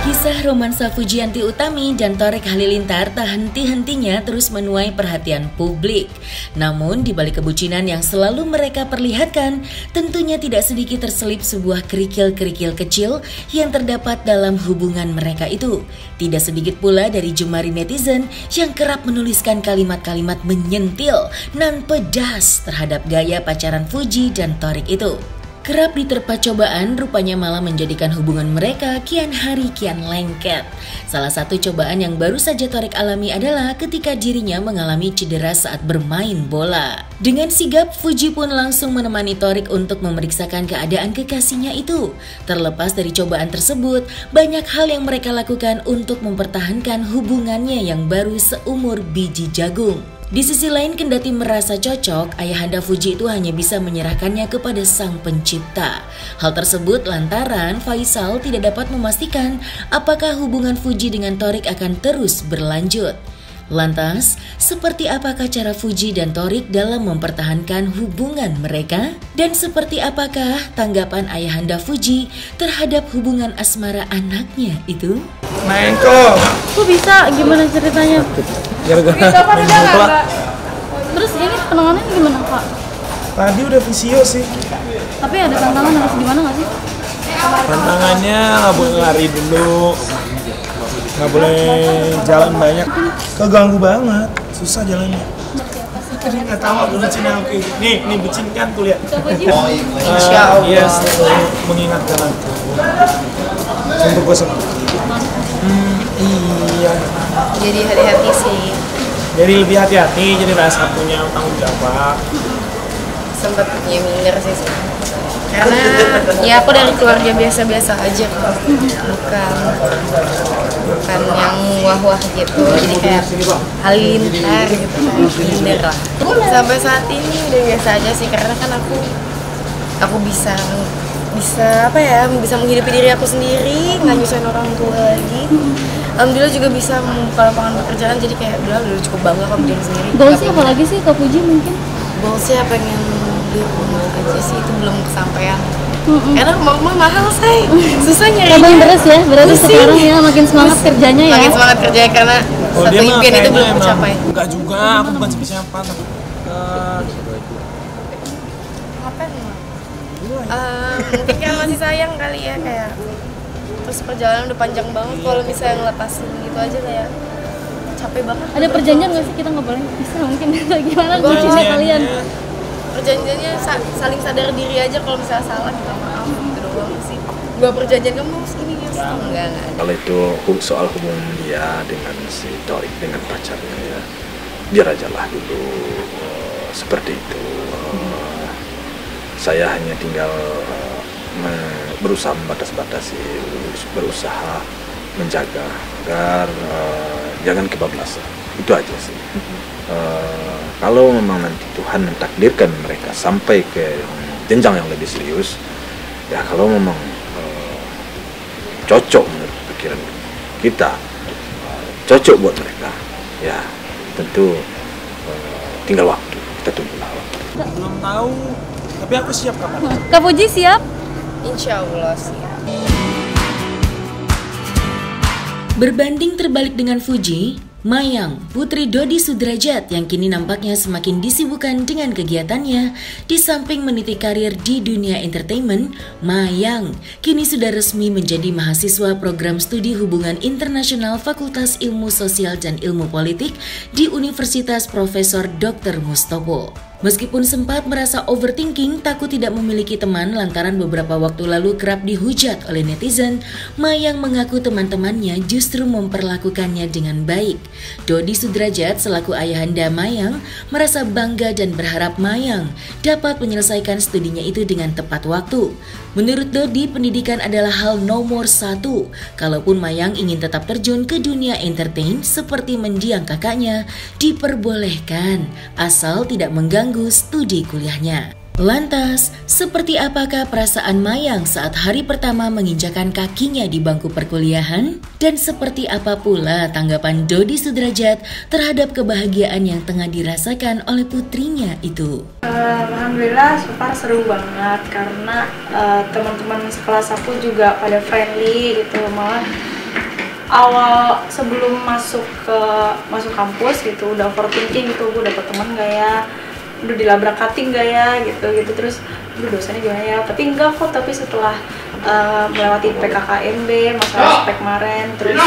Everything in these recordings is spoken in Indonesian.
Kisah romansa Fujianti Utami dan Thorik Halilintar tak henti-hentinya terus menuai perhatian publik. Namun di balik kebucinan yang selalu mereka perlihatkan, tentunya tidak sedikit terselip sebuah kerikil-kerikil kecil yang terdapat dalam hubungan mereka itu. Tidak sedikit pula dari jemari netizen yang kerap menuliskan kalimat-kalimat menyentil nan pedas terhadap gaya pacaran Fuji dan Thorik itu. Kerap diterpa cobaan, rupanya malah menjadikan hubungan mereka kian hari kian lengket. Salah satu cobaan yang baru saja Thorik alami adalah ketika dirinya mengalami cedera saat bermain bola. Dengan sigap, Fuji pun langsung menemani Thorik untuk memeriksakan keadaan kekasihnya itu. Terlepas dari cobaan tersebut, banyak hal yang mereka lakukan untuk mempertahankan hubungannya yang baru seumur biji jagung. Di sisi lain, kendati merasa cocok, ayahanda Fuji itu hanya bisa menyerahkannya kepada sang pencipta. Hal tersebut lantaran Faisal tidak dapat memastikan apakah hubungan Fuji dengan Thorik akan terus berlanjut. Lantas, seperti apakah cara Fuji dan Thorik dalam mempertahankan hubungan mereka? Dan seperti apakah tanggapan ayahanda Fuji terhadap hubungan asmara anaknya itu? Main kok. Kok bisa? Gimana ceritanya? Gara-gara Terus ini penanganannya gimana, Kak? tadi udah visio sih. Tapi ada tantangan harus gimana nggak sih? Tantangannya nggak boleh lari dulu, nggak boleh jalan banyak. Keganggu banget, susah jalannya. Tadi nggak tahu aku bucinnya oke. Nih bucin kan tuh lihat. Yes, mengingatkan aku. Untuk gue iya. Jadi hati-hati sih. Jadi lebih hati-hati, jadi rasa punya tanggung jawab. Sempet minder sih. Karena ya aku dari keluarga biasa-biasa aja kok. Bukan yang wah-wah gitu. Jadi kayak halilintar gitu. Minder lah. Sampai saat ini udah biasa aja sih, karena kan aku bisa menghidupi diri aku sendiri, nggak nyusahin orang tua lagi. Alhamdulillah juga bisa membuka lapangan pekerjaan, jadi kayak udah cukup bangga sama diri sendiri. Goalsnya apa lagi sih Kak Fuji mungkin? Goalsnya pengen beli rumah aja sih, itu belum kesampaian. Karena rumah mahal say, susah nyarinya. Cobain terus ya, berarti sekarang ya makin semangat kerjanya ya. Makin semangat kerjanya karena satu impian itu belum tercapai. Enggak juga, aku bukan siapa-siapa. Mungkin kan masih sayang kali ya, kayak terus perjalanan udah panjang banget, kalau misalnya ngelepasin gitu aja kayak capek banget. Ada perjanjian nggak sih kita nggak boleh bisa mungkin gimana bucinnya kalian? Perjanjiannya saling sadar diri aja, kalau misalnya salah kita maaf gitu doang sih. Gua perjanjian kamu harus gini ya, enggak ada. Kalau itu soal hubungan dia dengan si Thorik, dengan pacarnya ya, biar aja lah dulu seperti itu. Saya hanya tinggal berusaha membatasi, berusaha menjaga agar jangan kebablasan. Itu aja sih. Kalau memang nanti Tuhan mentakdirkan mereka sampai ke jenjang yang lebih serius, ya kalau memang cocok menurut pikiran kita, cocok buat mereka, ya tentu tinggal waktu, kita tunggulah waktu. Belum tahu, tapi aku siap kapan? Kak Fuji siap? Insya Allah siap. Berbanding terbalik dengan Fuji, Mayang, putri Dodi Sudrajat yang kini nampaknya semakin disibukkan dengan kegiatannya di samping meniti karir di dunia entertainment. Mayang kini sudah resmi menjadi mahasiswa program studi hubungan internasional Fakultas Ilmu Sosial dan Ilmu Politik di Universitas Profesor Dr. Mustopo. Meskipun sempat merasa overthinking, takut tidak memiliki teman lantaran beberapa waktu lalu kerap dihujat oleh netizen, Mayang mengaku teman-temannya justru memperlakukannya dengan baik. Dodi Sudrajat selaku ayahanda Mayang merasa bangga dan berharap Mayang dapat menyelesaikan studinya itu dengan tepat waktu. Menurut Dodi, pendidikan adalah hal nomor 1. Kalaupun Mayang ingin tetap terjun ke dunia entertain seperti mendiang kakaknya, diperbolehkan asal tidak mengganggu studi kuliahnya. Lantas, seperti apakah perasaan Mayang saat hari pertama menginjakan kakinya di bangku perkuliahan? Dan seperti apa pula tanggapan Dodi Sudrajat terhadap kebahagiaan yang tengah dirasakan oleh putrinya itu? Alhamdulillah, so far seru banget karena teman-teman sekelas aku juga pada friendly gitu. Malah awal sebelum masuk kampus gitu udah overthinking gitu, gue dapet teman gak ya, udah dilabrak cutting gak ya gitu terus dosennya gimana ya, tapi enggak kok. Tapi setelah melewati PKKMB masalah spek kemarin, terus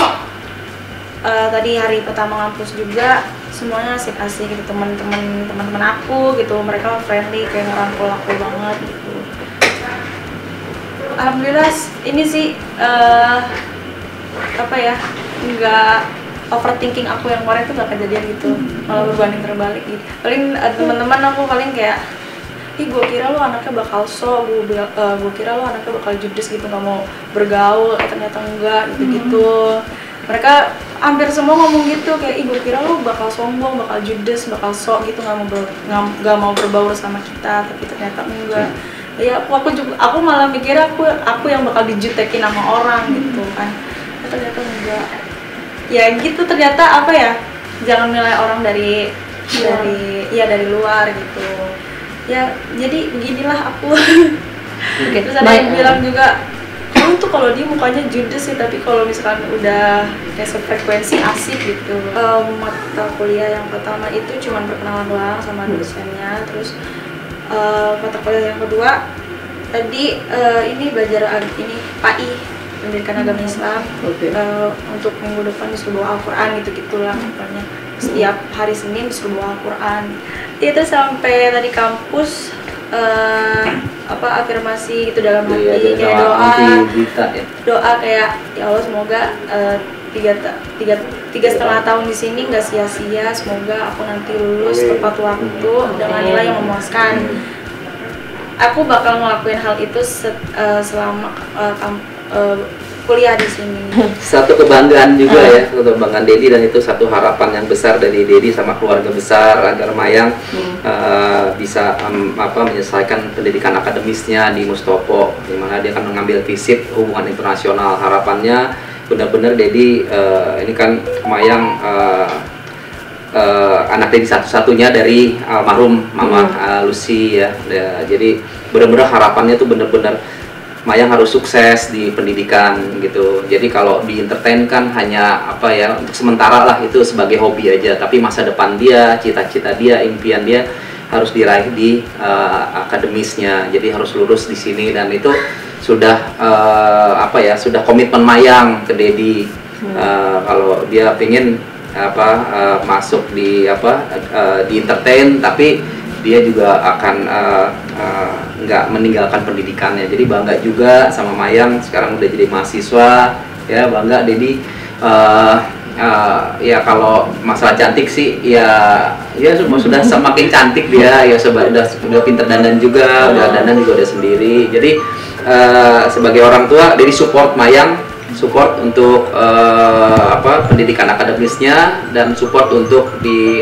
tadi hari pertama ngampus juga semuanya asik-asik gitu, teman-teman aku gitu, mereka friendly kayak ngerangkul aku banget gitu. Alhamdulillah ini sih nggak overthinking aku yang kemarin tuh gak kejadian gitu, malah berbanding terbalik gitu. Paling teman-teman aku paling kayak, ih gue kira lo anaknya bakal gue kira lo anaknya bakal judes gitu, nggak mau bergaul, ternyata enggak gitu. Mereka hampir semua ngomong gitu, kayak ih gue kira lo bakal sombong, bakal judes, bakal sok gitu, nggak mau berbaur sama kita, tapi ternyata enggak. Ya aku malah mikir aku yang bakal dijutekin sama orang gitu kan, ternyata enggak. Ya gitu, ternyata jangan nilai orang dari luar gitu ya. Jadi beginilah aku. Terus ada yang bilang juga, kamu tuh kalau dia mukanya judes sih, tapi kalau misalkan udah kayak sefrekuensi asik gitu. Mata kuliah yang pertama itu cuma perkenalan doang sama dosennya. Terus mata kuliah yang kedua tadi ini belajar ini PAI, pendidikan agama Islam. Untuk minggu depan disuruh bawa Al-Quran gitu-gitulah pokoknya. Setiap hari Senin disuruh bawa Al-Quran. Itu sampai tadi kampus afirmasi gitu dalam hati, kayak doa kayak ya Allah semoga 3,5 tahun di sini nggak sia-sia, semoga aku nanti lulus tepat waktu dengan nilai yang memuaskan. Aku bakal ngelakuin hal itu selama kuliah di sini. Satu kebanggaan juga ya, kebanggaan Dedi, dan itu satu harapan yang besar dari Dedi sama keluarga besar agar Mayang bisa menyelesaikan pendidikan akademisnya di Mustopo, di mana dia akan mengambil FISIP hubungan internasional. Harapannya benar-benar Dedi ini kan Mayang anak Dedi satu-satunya dari almarhum Mama Lucy ya. Jadi benar-benar harapannya tuh benar-benar Mayang harus sukses di pendidikan gitu. Jadi kalau di entertain kan hanya untuk sementara lah, itu sebagai hobi aja. Tapi masa depan dia, cita-cita dia, impian dia harus diraih di akademisnya. Jadi harus lulus di sini, dan itu sudah sudah komitmen Mayang ke Dedi. Kalau dia pengen masuk di di entertain, tapi dia juga akan nggak meninggalkan pendidikannya. Jadi bangga juga sama Mayang, sekarang udah jadi mahasiswa ya, bangga Dedi. Ya kalau masalah cantik sih ya sudah semakin cantik dia ya, udah pinter dandan juga, udah dandan juga udah sendiri. Jadi sebagai orang tua Dedi support Mayang, support untuk pendidikan akademisnya, dan support untuk di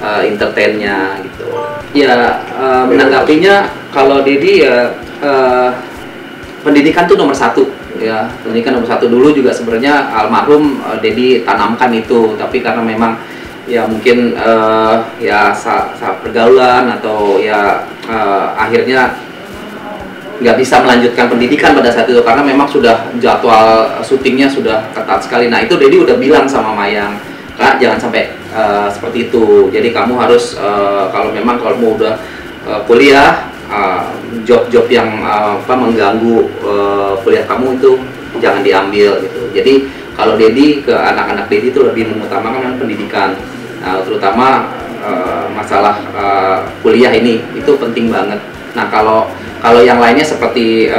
entertainnya gitu. Ya menanggapinya, kalau Dedi ya pendidikan tuh nomor satu ya, pendidikan nomor satu. Dulu juga sebenarnya almarhum Dedi tanamkan itu, tapi karena memang ya mungkin saat pergaulan atau akhirnya nggak bisa melanjutkan pendidikan pada saat itu, karena memang sudah jadwal syutingnya sudah ketat sekali. Nah itu Dedi udah bilang sama Mayang, Kak, jangan sampai seperti itu. Jadi kamu harus kalau mau udah kuliah, job-job yang mengganggu kuliah kamu itu jangan diambil gitu. Jadi kalau Dedi ke anak-anak Dedi itu lebih mengutamakan pendidikan. Nah, terutama masalah kuliah ini itu penting banget. Nah kalau yang lainnya seperti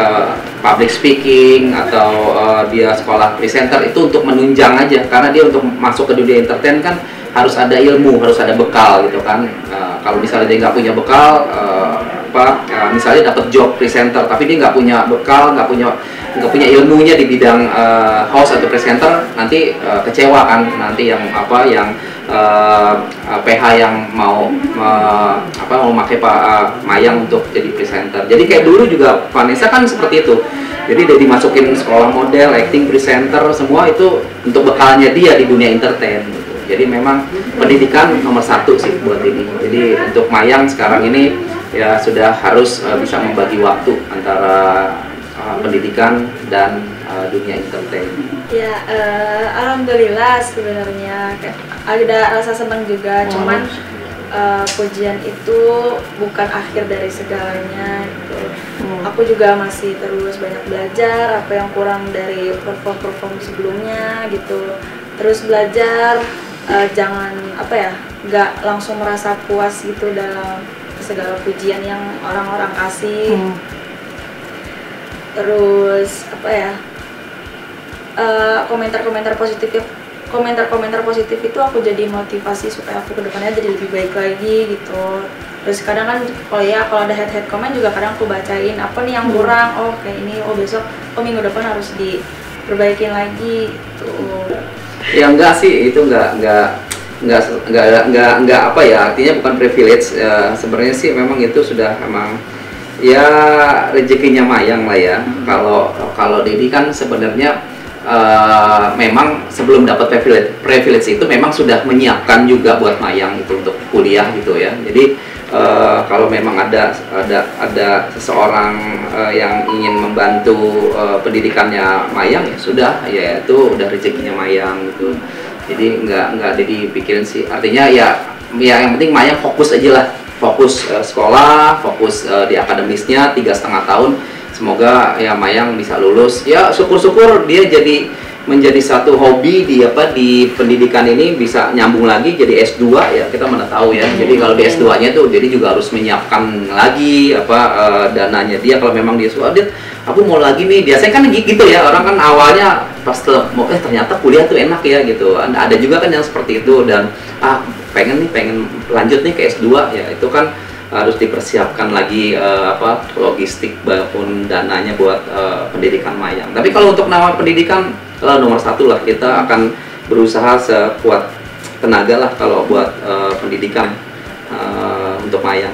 public speaking atau dia sekolah presenter, itu untuk menunjang aja, karena dia untuk masuk ke dunia entertain kan harus ada ilmu, harus ada bekal gitu kan. Kalau misalnya dia nggak punya bekal, misalnya dapat job presenter tapi dia nggak punya bekal, nggak punya ilmunya di bidang host atau presenter, nanti kecewa kan nanti yang PH yang mau memakai Pak Mayang untuk jadi presenter. Jadi kayak dulu juga Vanessa kan seperti itu. Jadi dia dimasukin sekolah model, acting, presenter, semua itu untuk bekalnya dia di dunia entertain. Gitu. Jadi memang pendidikan nomor 1 sih buat ini. Jadi untuk Mayang sekarang ini ya sudah harus bisa membagi waktu antara pendidikan dan dunia entertain. Ya, alhamdulillah sebenarnya ada rasa senang juga. Cuman pujian itu bukan akhir dari segalanya. Gitu. Aku juga masih terus banyak belajar apa yang kurang dari perform sebelumnya gitu. Terus belajar, jangan nggak langsung merasa puas gitu dalam segala pujian yang orang-orang kasih. Terus komentar positif itu aku jadi motivasi supaya aku kedepannya jadi lebih baik lagi gitu. Terus kadang kan kalau ada head comment juga kadang aku bacain apa nih yang kurang, kayak ini, besok, minggu depan harus diperbaikin lagi gitu. Ya enggak sih, itu enggak artinya bukan privilege. Sebenarnya sih memang itu sudah emang ya rezekinya Mayang lah ya. Kalau Dedi kan sebenarnya memang sebelum dapat privilege itu memang sudah menyiapkan juga buat Mayang itu untuk kuliah gitu ya. Jadi kalau memang ada seseorang yang ingin membantu pendidikannya Mayang, ya sudah, ya itu udah rezekinya Mayang gitu. Jadi nggak dipikirin sih. Artinya ya yang penting Mayang fokus aja lah, fokus sekolah, fokus di akademisnya 3,5 tahun. Semoga ya Mayang bisa lulus. Ya syukur-syukur dia menjadi satu hobi di pendidikan ini, bisa nyambung lagi jadi S2 ya, kita mana tahu ya. Jadi kalau di S2-nya tuh jadi juga harus menyiapkan lagi dananya dia kalau memang dia suka. Aku mau lagi nih, biasanya kan gitu ya, orang kan awalnya pas ternyata kuliah tuh enak ya gitu. Ada juga kan yang seperti itu dan pengen lanjut nih ke S2 ya, itu kan harus dipersiapkan lagi logistik maupun dananya buat pendidikan Mayang. Tapi kalau untuk nama pendidikan nomor 1 lah, kita akan berusaha sekuat tenaga lah kalau buat pendidikan untuk Mayang.